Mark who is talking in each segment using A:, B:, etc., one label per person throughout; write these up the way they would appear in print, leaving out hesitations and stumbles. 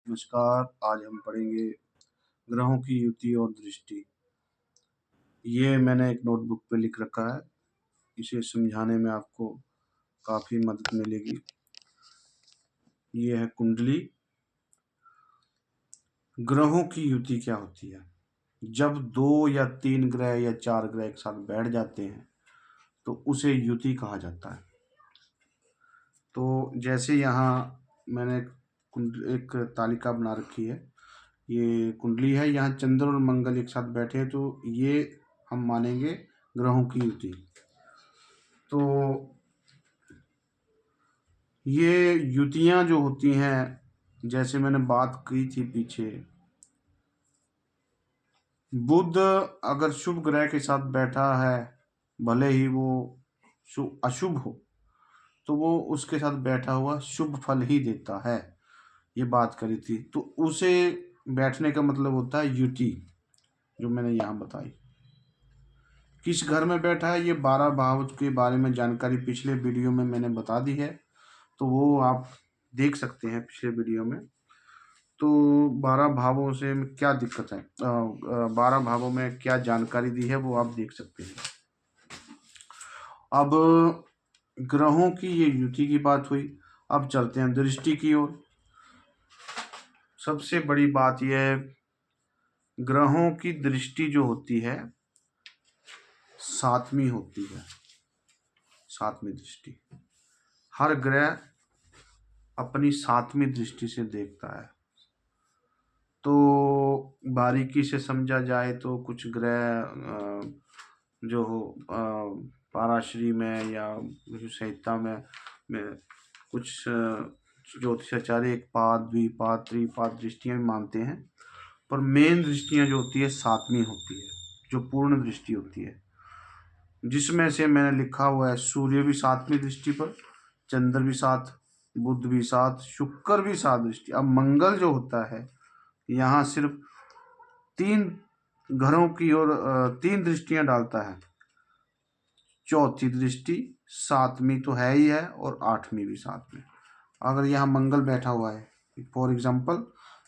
A: नमस्कार। आज हम पढ़ेंगे ग्रहों की युति और दृष्टि। ये मैंने एक नोटबुक पे लिख रखा है। इसे समझाने में आपको काफ़ी मदद मिलेगी। ये है कुंडली। ग्रहों की युति क्या होती है? जब 2 या 3 ग्रह या 4 ग्रह एक साथ बैठ जाते हैं तो उसे युति कहा जाता है। तो जैसे यहाँ मैंने एक तालिका बना रखी है। ये कुंडली है, यहाँ चंद्र और मंगल एक साथ बैठे हैं तो ये हम मानेंगे ग्रहों की युति। तो ये युतियाँ जो होती हैं, जैसे मैंने बात की थी पीछे, बुध अगर शुभ ग्रह के साथ बैठा है, भले ही वो अशुभ हो, तो वो उसके साथ बैठा हुआ शुभ फल ही देता है। ये बात करी थी। तो उसे बैठने का मतलब होता है युति, जो मैंने यहाँ बताई। किस घर में बैठा है, ये 12 भाव के बारे में जानकारी पिछले वीडियो में मैंने बता दी है, तो वो आप देख सकते हैं पिछले वीडियो में। तो 12 भावों से क्या दिक्कत है, 12 भावों में क्या जानकारी दी है वो आप देख सकते हैं। अब ग्रहों की ये युति की बात हुई, अब चलते हैं दृष्टि की ओर। सबसे बड़ी बात यह है, ग्रहों की दृष्टि जो होती है 7वीं होती है। 7वीं दृष्टि हर ग्रह अपनी 7वीं दृष्टि से देखता है। तो बारीकी से समझा जाए तो कुछ ग्रह जो पाराशरी में या संहिता में कुछ ज्योतिषाचार्य एक पाद, द्विपाद, त्रिपाद दृष्टियाँ मानते हैं, पर मेन दृष्टियाँ जो होती है 7वीं होती है, जो पूर्ण दृष्टि होती है, जिसमें से मैंने लिखा हुआ है सूर्य भी 7वीं दृष्टि पर, चंद्र भी 7, बुध भी 7, शुक्र भी 7 दृष्टि। अब मंगल जो होता है यहाँ सिर्फ 3 घरों की ओर 3 दृष्टियां डालता है। चौथी दृष्टि 7वीं तो है ही है और 8वीं भी 7वीं। अगर यहाँ मंगल बैठा हुआ है फॉर एग्जाम्पल,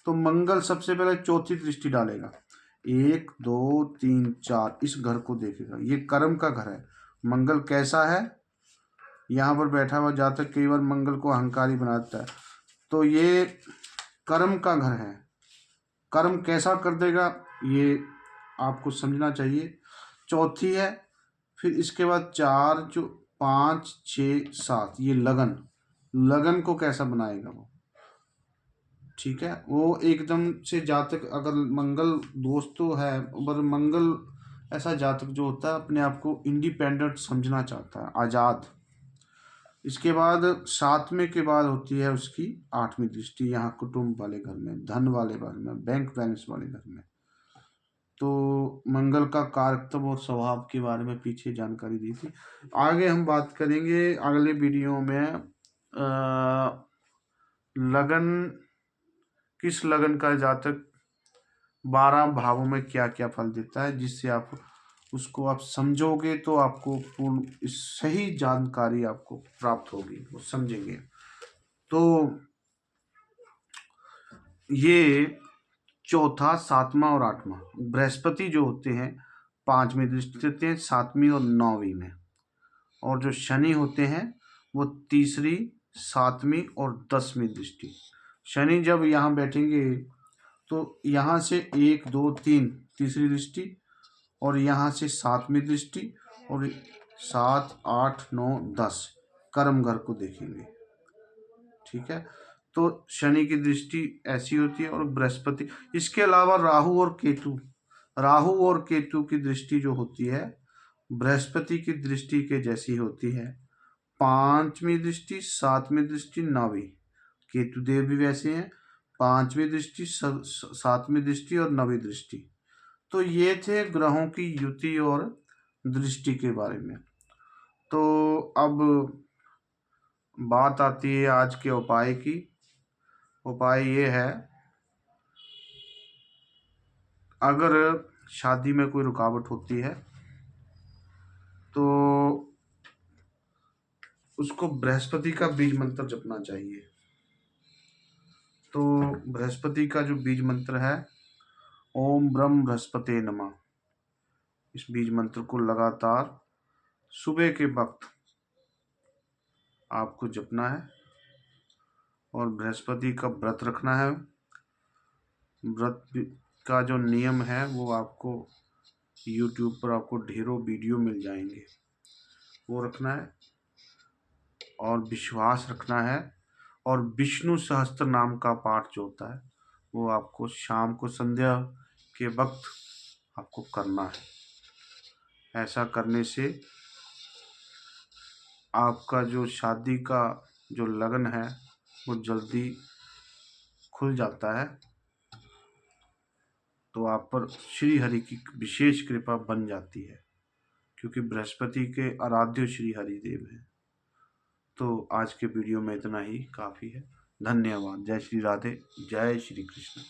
A: तो मंगल सबसे पहले चौथी दृष्टि डालेगा। 1 2 3 4 इस घर को देखेगा। ये कर्म का घर है। मंगल कैसा है, यहाँ पर बैठा हुआ जातक कई बार मंगल को अहंकारी बनाता है, तो ये कर्म का घर है। कर्म कैसा कर देगा ये आपको समझना चाहिए। चौथी है, फिर इसके बाद 4 जो 5 6 7 ये लगन को कैसा बनाएगा वो, ठीक है। वो एकदम से जातक, अगर मंगल दोस्त तो है, पर मंगल ऐसा जातक जो होता है अपने आप को इंडिपेंडेंट समझना चाहता है, आज़ाद। इसके बाद 7वें के बाद होती है उसकी 8वीं दृष्टि, यहाँ कुटुंब वाले घर में, धन वाले घर में, बैंक बैलेंस वाले घर में। तो मंगल का कारकत्व और स्वभाव के बारे में पीछे जानकारी दी थी। आगे हम बात करेंगे अगले वीडियो में लगन, किस लगन का जातक 12 भावों में क्या क्या फल देता है, जिससे आप उसको आप समझोगे तो आपको पूर्ण सही जानकारी आपको प्राप्त होगी, वो समझेंगे। तो ये चौथा, 7वां और 8वां, बृहस्पति जो होते हैं 5वीं दृष्टि देते हैं, 7वीं और 9वीं में। और जो शनि होते हैं वो 3री, 7वीं और 10वीं दृष्टि। शनि जब यहाँ बैठेंगे तो यहाँ से 1 2 3 3री दृष्टि, और यहाँ से 7वीं दृष्टि, और 7 8 9 10 कर्म घर को देखेंगे, ठीक है। तो शनि की दृष्टि ऐसी होती है। और बृहस्पति, इसके अलावा राहु और केतु की दृष्टि जो होती है बृहस्पति की दृष्टि के जैसी होती है। 5वीं दृष्टि, 7वीं दृष्टि, 9वीं। केतु देव भी वैसे हैं, 5वीं दृष्टि, 7वीं दृष्टि और 9वीं दृष्टि। तो ये थे ग्रहों की युति और दृष्टि के बारे में। तो अब बात आती है आज के उपाय की। उपाय ये है, अगर शादी में कोई रुकावट होती है तो उसको बृहस्पति का बीज मंत्र जपना चाहिए। तो बृहस्पति का जो बीज मंत्र है, ओम ब्रह्म बृहस्पते नमः, इस बीज मंत्र को लगातार सुबह के वक्त आपको जपना है और बृहस्पति का व्रत रखना है। व्रत का जो नियम है वो आपको YouTube पर आपको ढेरों वीडियो मिल जाएंगे, वो रखना है और विश्वास रखना है। और विष्णु सहस्त्र नाम का पाठ जो होता है वो आपको शाम को संध्या के वक्त आपको करना है। ऐसा करने से आपका जो शादी का जो लगन है वो जल्दी खुल जाता है। तो आप पर श्री हरि की विशेष कृपा बन जाती है, क्योंकि बृहस्पति के आराध्य श्री हरिदेव हैं। तो आज के वीडियो में इतना ही काफ़ी है। धन्यवाद। जय श्री राधे, जय श्री कृष्ण।